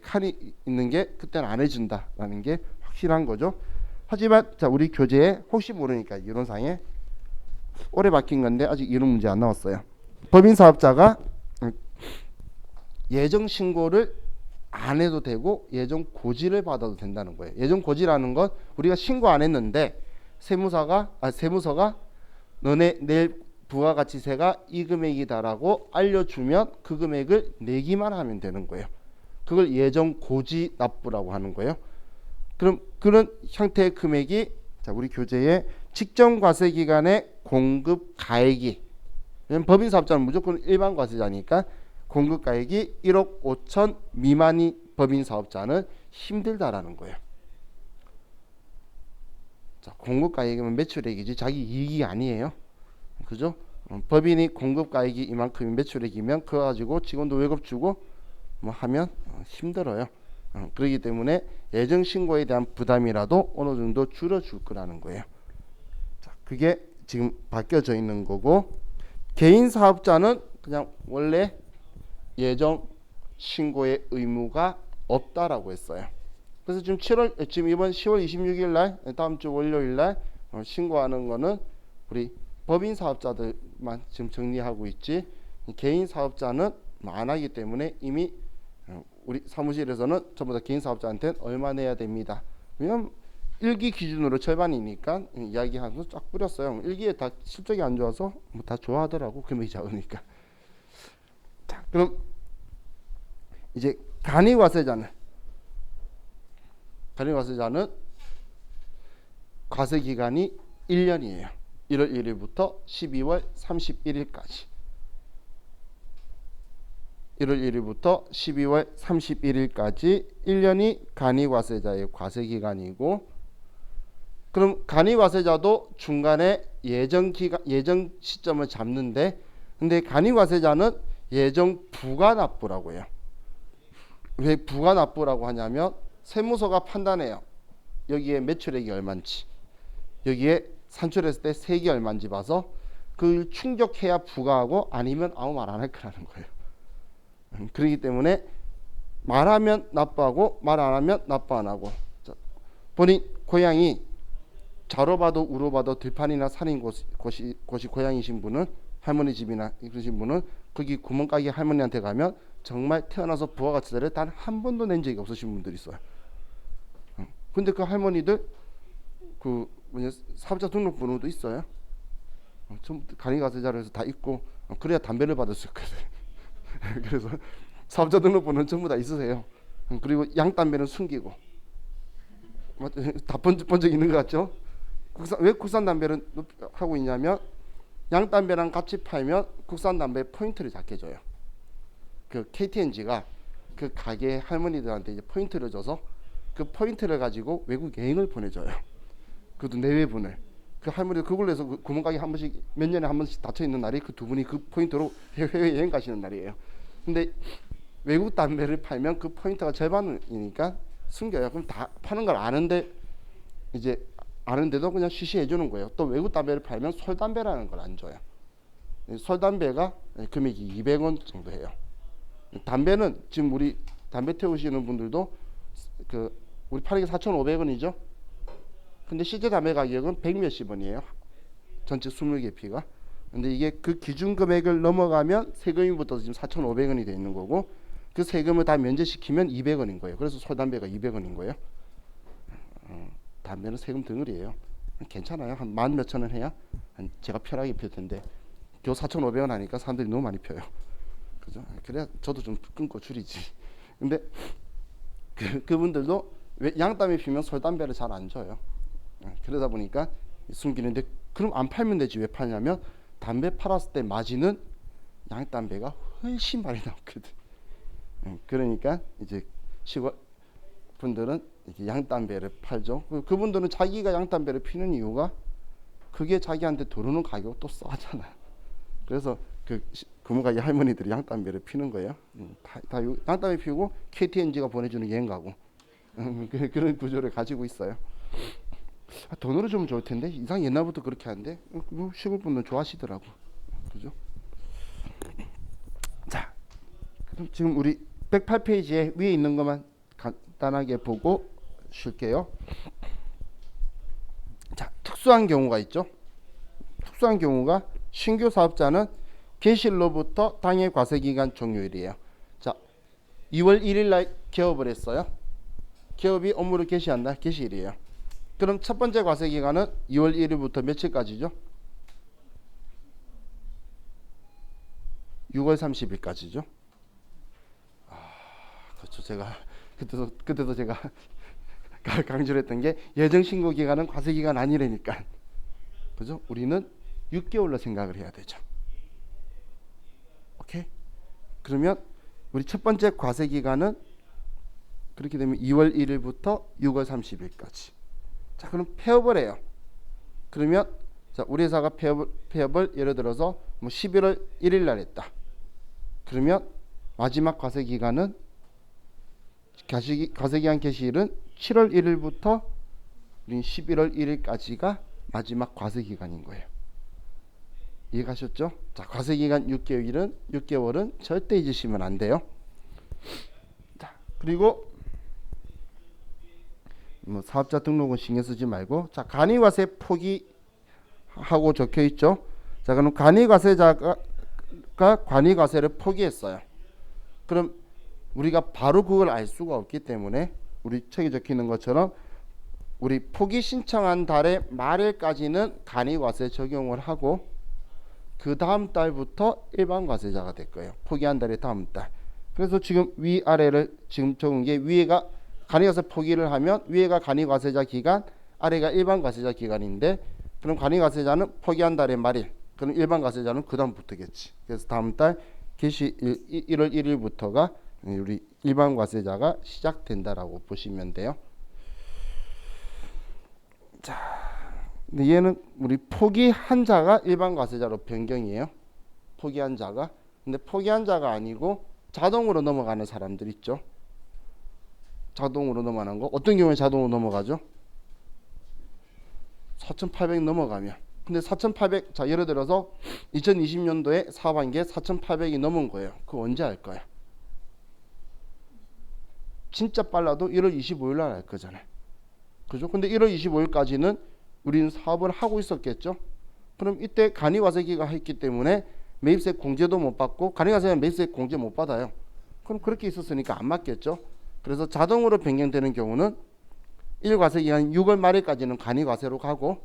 칸이 있는 게 그때는 안 해준다라는 게 확실한 거죠. 하지만 자 우리 교재에 혹시 모르니까 이론상에 올해 바뀐 건데 아직 이론 문제 안 나왔어요. 법인 사업자가 예정 신고를 안 해도 되고 예정 고지를 받아도 된다는 거예요. 예정 고지라는 건 우리가 신고 안 했는데 세무서가 너네 낼 부가가치세가 이 금액이다라고 알려주면 그 금액을 내기만 하면 되는 거예요. 그걸 예정 고지 납부라고 하는 거예요. 그럼 그런 형태의 금액이 자 우리 교재에 직전 과세 기간에 공급 가액이 왜냐면 법인 사업자는 무조건 일반 과세자니까 공급 가액이 1억 5천 미만이 법인 사업자는 힘들다라는 거예요. 자, 공급 가액이면 매출액이지 자기 이익이 아니에요. 그죠? 법인이 공급 가액이 이만큼이 매출액이면 그거 가지고 직원도 월급 주고 뭐 하면 힘들어요. 그렇기 때문에 예정 신고에 대한 부담이라도 어느 정도 줄여줄 거라는 거예요. 자, 그게 지금 바뀌어져 있는 거고 개인 사업자는 그냥 원래 예정 신고의 의무가 없다라고 했어요. 그래서 지금 이번 10월 26일 날 다음 주 월요일 날 신고하는 거는 우리 법인 사업자들만 지금 정리하고 있지 개인 사업자는 안 하기 때문에 이미 우리 사무실에서는 전부 다 개인 사업자한테는 얼마 내야 됩니다. 왜냐면 1기 기준으로 절반이니까 이야기하면서 쫙 뿌렸어요. 1기에 다 실적이 안 좋아서 뭐 다 좋아하더라고 금액이 작으니까. 자, 그럼 이제 간이과세자는 과세 기간이 1년이에요. 1월 1일부터 12월 31일까지. 1월 1일부터 12월 31일까지 1년이 간이과세자의 과세 기간이고 그럼 간이과세자도 중간에 예정 시점을 잡는데 근데 간이과세자는 예정 부가납부라고 해요. 왜 부가납부라고 하냐면 세무서가 판단해요. 여기에 매출액이 얼마인지 여기에 산출했을 때 세액이 얼마인지 봐서 그걸 충족해야 부과하고 아니면 아무 말 안 할 거라는 거예요. 그렇기 때문에 말하면 납부하고 말 안 하면 납부 안 하고 본인 고향이 좌로 봐도 우로 봐도 들판이나 산인 곳이 고향이신 분은 할머니 집이나 그러신 분은 거기 구멍가게 할머니한테 가면 정말 태어나서 부가가치세를 단 한 번도 낸 적이 없으신 분들이 있어요. 근데 그 할머니들 그 사업자 등록번호도 있어요. 간이과세자로 해서 다 있고 그래야 담배를 받을 수 있거든. 그래서 사업자 등록번호는 전부 다 있으세요. 그리고 양담배는 숨기고 다 본 적 있는 것 같죠? 왜 국산 담배를 하고 있냐면 양담배랑 같이 팔면 국산 담배 포인트를 작게 줘요. 그 KTNG가 그 가게 할머니들한테 이제 포인트를 줘서 그 포인트를 가지고 외국 여행을 보내줘요. 그것도 내외분을. 그 할머니들 그걸로 해서 그 구멍가게 한 번씩 몇 년에 한 번씩 닫혀 있는 날이 그 두 분이 그 포인트로 해외 여행 가시는 날이에요. 근데 외국 담배를 팔면 그 포인트가 절반이니까 숨겨요. 그럼 다 파는 걸 아는데 이제 아는데도 그냥 쉬쉬해 주는 거예요. 또 외국 담배를 팔면 솔담배라는 걸 안 줘요. 솔담배가 금액이 200원 정도 해요. 담배는 지금 우리 담배 태우시는 분들도 그 우리 파는 게 4,500원이죠. 근데 실제 담배 가격은 100몇십 원이에요. 전체 20개 피가. 근데 이게 그 기준 금액을 넘어가면 세금이 붙어서 지금 4,500원이 돼 있는 거고 그 세금을 다 면제시키면 200원인 거예요. 그래서 솔담배가 200원인 거예요. 담배는 세금 덩어리예요. 괜찮아요. 한 만 몇천 원 해야 제가 편하게 필 텐데 겨우 4,500원 하니까 사람들이 너무 많이 펴요. 그죠? 그래야 저도 좀 끊고 줄이지. 근데 그분들도 양담배 피면 솔담배를 잘 안 줘요. 그러다 보니까 숨기는데 그럼 안 팔면 되지 왜 파냐면 담배 팔았을 때 마진은 양담배가 훨씬 많이 나오거든. 그러니까 이제 시골 분들은 이렇게 양담배를 팔죠. 그분들은 자기가 양담배를 피는 이유가 그게 자기한테 들어오는 가격이 또 싸잖아요. 그래서 그 구멍가게 할머니들이 양담배를 피는 거예요. 다 양담배 피우고 KTNG가 보내주는 여행 가고 그런 구조를 가지고 있어요. 돈으로 주면 좋을 텐데 이상 옛날부터 그렇게 하는데 시골 분들 좋아하시더라고. 그죠? 자, 그럼 지금 우리 108페이지에 위에 있는 것만 간단하게 보고 쉴게요. 자, 특수한 경우가 있죠. 특수한 경우가 신규 사업자는 개시로부터 당해 과세기간 종료일이에요. 자, 2월 1일 날 개업을 했어요. 개업이 업무를 개시한다. 개시일이에요. 그럼 첫 번째 과세 기간은 2월 1일부터 며칠까지죠? 6월 30일까지죠. 그렇죠. 제가 그때도 제가 강조를 했던 게 예정 신고 기간은 과세 기간 아니라니까. 그죠? 우리는 6개월로 생각을 해야 되죠. 오케이? 그러면 우리 첫 번째 과세 기간은 그렇게 되면 2월 1일부터 6월 30일까지. 자, 그럼 폐업을 해요. 그러면 자, 우리 회사가 폐업을 예를 들어서 뭐 11월 1일 날 했다. 그러면 마지막 과세 기간은 과세 기간 개시일은 7월 1일부터 11월 1일까지가 마지막 과세 기간인 거예요. 이해가셨죠? 자, 과세 기간 6개월은 절대 잊으시면 안 돼요. 자, 그리고 뭐 사업자 등록은 신경 쓰지 말고, 자, 간이과세 포기하고 적혀 있죠. 자, 그럼 간이과세자가 관이과세를 포기했어요. 그럼 우리가 바로 그걸 알 수가 없기 때문에 우리 책에 적혀 있는 것처럼 우리 포기 신청한 달의 말일까지는 간이과세 적용을 하고 그 다음 달부터 일반 과세자가 될 거예요. 포기한 달의 다음 달. 그래서 지금 위아래를 지금 적은 게 위에가 간이과세 포기를 하면 위에가 간이과세자 기간, 아래가 일반 과세자 기간인데, 그럼 간이과세자는 포기한 달의 말일, 그럼 일반 과세자는 그 다음부터겠지. 그래서 다음 달 개시 1월 1일부터가 우리 일반 과세자가 시작된다라고 보시면 돼요. 자, 근데 얘는 우리 포기한 자가 일반 과세자로 변경이에요. 포기한 자가. 근데 포기한 자가 아니고 자동으로 넘어가는 사람들 있죠. 자동으로 넘어가는 거. 어떤 경우에 자동으로 넘어가죠? 4,800 넘어가면. 근데 4,800, 자, 예를 들어서 2020년도에 사업한 게 4,800이 넘은 거예요. 그거 언제 할 거야? 진짜 빨라도 1월 25일 날 할 거잖아요. 그죠? 근데 1월 25일까지는 우리는 사업을 하고 있었겠죠. 그럼 이때 간이과세기가 했기 때문에 매입세 공제도 못 받고, 간이과세는 매입세 공제 못 받아요. 그럼 그렇게 있었으니까 안 맞겠죠. 그래서 자동으로 변경되는 경우는 1과세기간 6월 말일까지는 간이과세로 가고,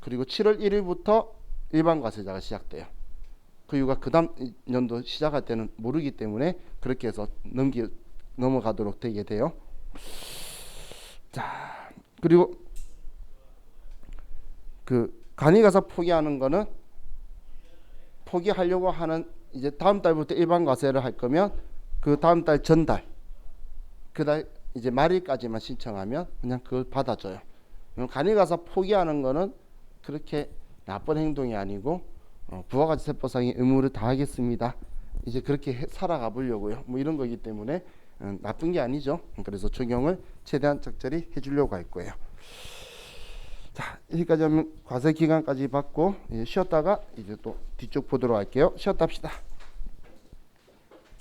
그리고 7월 1일부터 일반 과세자가 시작돼요. 그 이유가 그 다음 년도 시작할 때는 모르기 때문에 그렇게 해서 넘어가도록 되게 돼요. 자, 그리고 그 간이과세 포기하는 거는 포기하려고 하는 이제 다음 달부터 일반 과세를 할 거면 그 다음 달 전달, 그달 이제 말일까지만 신청하면 그냥 그걸 받아줘요. 간이과세 포기하는 거는 그렇게 나쁜 행동이 아니고 부가가치세법상의 의무를 다하겠습니다. 이제 그렇게 살아가 보려고요. 뭐 이런 거기 때문에 나쁜 게 아니죠. 그래서 적용을 최대한 적절히 해주려고 할 거예요. 자, 여기까지 하면 과세 기간까지 받고 쉬었다가 이제 또 뒤쪽 보도록 할게요. 쉬었다 합시다.